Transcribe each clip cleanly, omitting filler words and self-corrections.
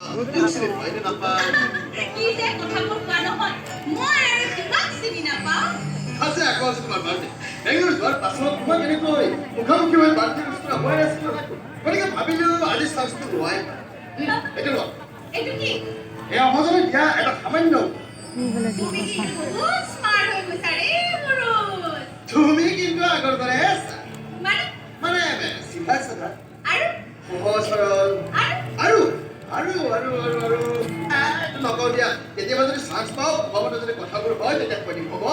চিনি পাইনে নাপায় কি যে কথাবোৰ কোৱা নহয় মই আৰু তোমাক চিনি নাপাওঁ আছে আকৌ আছে তোমাৰ বাৰ্থডে বেংগলোৰ যোৱাৰ পাছত মই কেনেকৈ মুখামুখি হৈ বাৰ্থডে অনুষ্ঠান হোৱাই নাছিলোঁ গতিকে ভাবিলোঁ আজি চান্সটো লোৱাই এইটো লোৱা এইটো কি এই অসমলৈ দিয়া এটা সামান্য তুমি কিন্তু বহুত স্মাৰ্ট হৈ গৈছা ৰে মুৰুজ তুমি কিন্তু আগৰ দৰে আছা মানে মানে চিধা চাধা আৰু সহজ সৰল আৰু আৰু এইটো নকওঁ দিয়া কেতিয়াবা যদি চান্স পাওঁ ভগৱানে যদি কথাবোৰ হয় তেতিয়া কৈ দিম হ'ব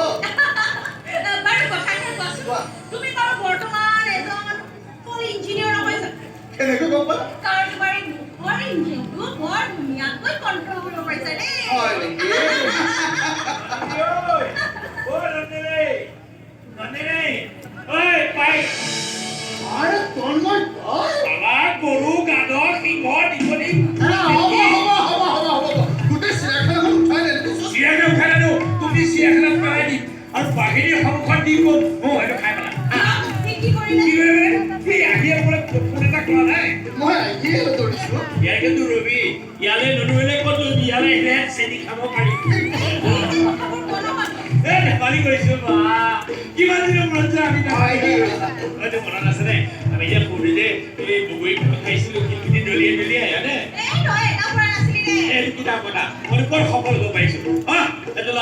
বাৰু কথাখিনি কোৱাচোন তুমি বাৰু বৰ্তমান এজন ফুল ইঞ্জিনিয়াৰ নহয় জানো কেনেকৈ গম পালা কাৰণ তোমাৰ এই মুখৰ ইঞ্জিনটো বৰ ধুনীয়াকৈ কণ্ট্ৰল কৰিব পাৰিছা দেই হয় নেকি আৰে তন্ময় গোটেই চিৰিয়াখানাখন উঠাই কি কৰিলে মই আহিয়ে দৌৰিছোঁ কিমান দিনৰ মূৰত যে আমি মনত আছে নে আমি যে পঢ়িলে এই বগৰী খাইছিলো কিনি দলিয়াই দলিয়াই হয়নে এই নহয় এটা পৰা নাছিলি ৰে এই কিতাপ কথা মই বৰ সফল হ'ব পাৰিছো এইটো ল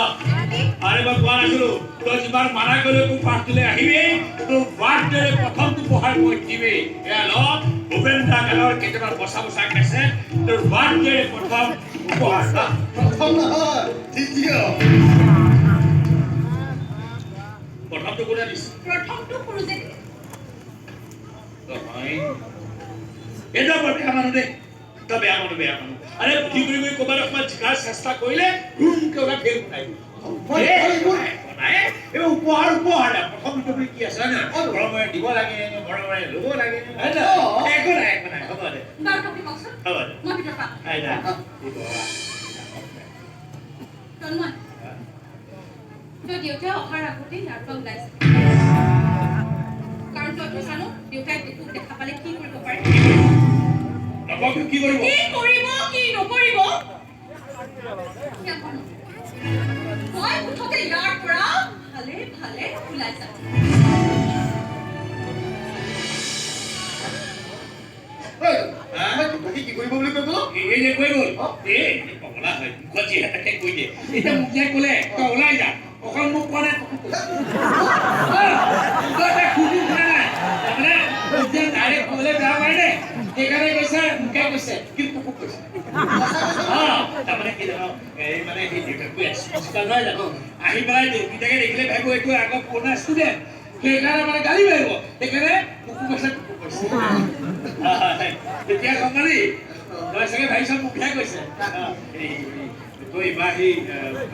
আৰে মই কোৱা নাছিলো তই যিবাৰ মানা কৰিলে তোৰ পাঠটোলৈ আহিবি তোৰ বাৰ্থডে প্ৰথমটো উপহাৰ মই দিবি এয়া ল ভূপেন্দ্ৰ গানৰ কেইটামান বচা বচা খাইছে তোৰ বাৰ্থডে প্ৰথম উপহাৰ প্ৰথম নহয় দ্বিতীয় প্ৰথমটো কোনে দিছে প্ৰথমটো পুৰুষে এটা বৰ বেয়া মানুহ দেই তই বেয়া মানুহ আৰে বুদ্ধি কৰি ক'ৰবাত অকণমান জিকাৰ চেষ্টা কৰিলে ঘুমকে ওলাই ফেল বনাই এই উপহাৰ প্ৰথমটো বুলি কি আছে হয় ঘৰমৰে দিব লাগে ঘৰমৰে ল'ব লাগে একো নাই হ'ব দে বাৰু তুমি কওকচোন হ'ব দে মই ভিতৰত পাম আইদা তন্ময় তই দেউতাই অহাৰ আগতে ইয়াৰ পৰা ওলাইছে কাৰণ তই জানো দেউতাই তোক দেখা পালে কি কৰিব পাৰে কি কৰিব কি নকৰিব মই মুঠতে ইয়াৰ পৰা ভালে ভালে ওলাই যাম কি কৰিব বুলি কৈ গ'লো এই যে কৈ গ'ল এই পগলা হয় মুখত যিহেতাকে কৈ দিয়ে এতিয়া মোক যে ক'লে তই ওলাই যা অকল মোক কোৱা নাই তই এটা খুজি শুনা নাই তাৰমানে এতিয়া ডাইৰেক্ট ক'লে বেয়া পাই দে সেইকাৰণে কৈছে মোকে কৈছে কিন্তু তোকো কৈছে তাৰমানে কি জানো এই মানে সেই দেউতাকো এক্সপেৰিয়েঞ্চ নহয় জানো আহি পেলাই দেউতাকে দেখিলে ভাবিব এইটো আগৰ পুৰণা ষ্টুডেণ্ট সেইকাৰণে মানে গালি পাৰিব সেইকাৰণে মোকো কৈছে তোকো কৈছে তেতিয়া গম পালি তই চাগে ভাবিছ মোকহে কৈছে তই এইবাৰ সেই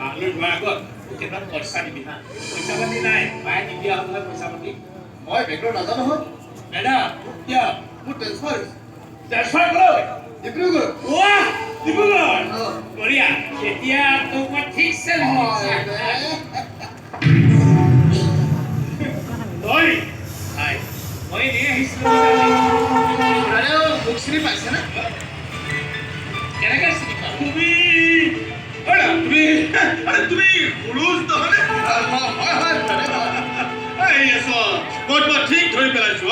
বাংলোৰ যোৱাৰ আগত কেইটামান পইচা দিবি হা পইচা পাতি নাই মায়ে নিদিয়া হ'লে পইচা পাতি মই বেংগলোৰ নাজানো নহয় দাদা কিয় মোৰ ট্ৰেন্সফাৰ ট্ৰেন্সফাৰ কৰ ডিব্ৰুগড় ৱাহ ডিব্ৰুগড় বঢ়িয়া এতিয়া তোক মই ঠিকছে তই মই এনেই আহিছিলোঁ মোক চিনি পাইছেনে কেনেকৈ চিনি পাওঁ তুমি পুৰুষ নহয়নে মই তোমাক ঠিক ধৰি পেলাইছো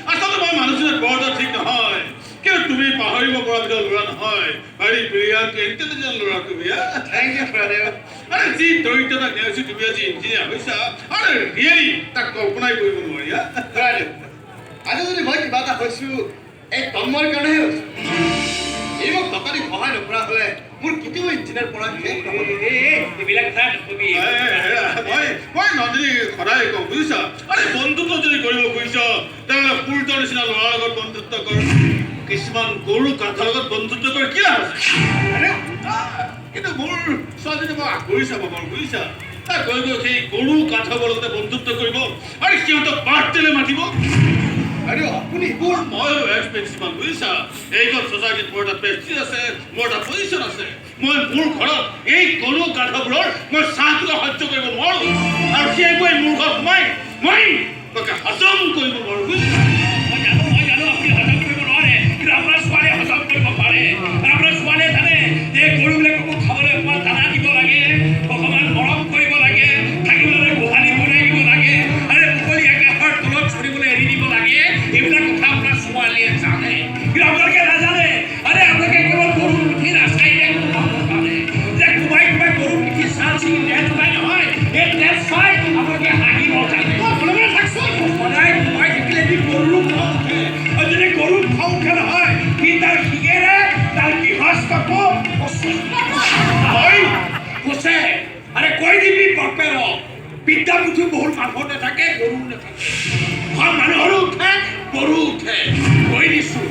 আচলতে মই মানুহজনে বৰ এটা ঠিক নহয় কিন্তু তুমি পাহৰিব পৰা ভিতৰত ল'ৰা নহয় ভেৰি ব্ৰিলিয়াণ্ট ইণ্টেলিজেণ্ট ল'ৰা তুমি থেংক ইউ ব্ৰাদাৰ আৰে যি দৰিদ্ৰতা নেওচি তুমি আজি ইঞ্জিনিয়াৰ হৈছা আৰে ৰিয়েলি তাক কল্পনাই কৰিব নোৱাৰি ব্ৰাদাৰ আজি যদি মই কিবা এটা হৈছোঁ এই তন্ময়ৰ কাৰণেহে হৈছোঁ এই মোক টকা দি সহায় নকৰা হ'লে মোৰ কেতিয়াও ইঞ্জিনিয়াৰ পৰা শেষ নহ'ব এইবিলাক কথা নকবি মই নন্দিনী সদায় কওঁ বুজিছা আৰে বন্ধুত্ব যদি কৰিব খুজিছ তেনেহ'লে সূৰ্যৰ নিচিনা ল'ৰাৰ লগত বন্ধুত্ব কৰ কিছুমান গৰু কাঠৰ লগত বন্ধুত্ব কৰি কি লাভ আছে কিন্তু মোৰ ছোৱালীজনী মই আগুৰি চাব পাৰোঁ বুজিছা তাই গৈ সেই গৰু কাঠৰ লগতে বন্ধুত্ব কৰিব আৰু সিহঁতক বাৰ্থডেলৈ মাতিব আৰু আপুনি মই এক্স প্ৰিন্সিপাল বুজিছা এইখন ছ'চাইটিত মোৰ এটা প্ৰেষ্টিজ আছে মোৰ এটা পজিশ্যন আছে মই মোৰ ঘৰত এই গৰু গাধবোৰৰ মই চাহটো সহ্য কৰিব নোৱাৰোঁ আৰু সেইবোৰে মোৰ ঘৰত মই হজম কৰিব নোৱাৰোঁ বুজিছা মই জানো আপুনি হজম কৰিব নোৱাৰে কিন্তু আপোনাৰ ছোৱালীয়ে হজম কৰিব পাৰে আপোনাৰ ছোৱালীয়ে জানে কৈছে আৰে কৈ দিবি বাপেৰ বিদ্যা বুদ্ধি বহুত মানুহৰ নাথাকে গৰু নাথাকে মানুহৰো উঠে গৰু উঠে কৈ দিছো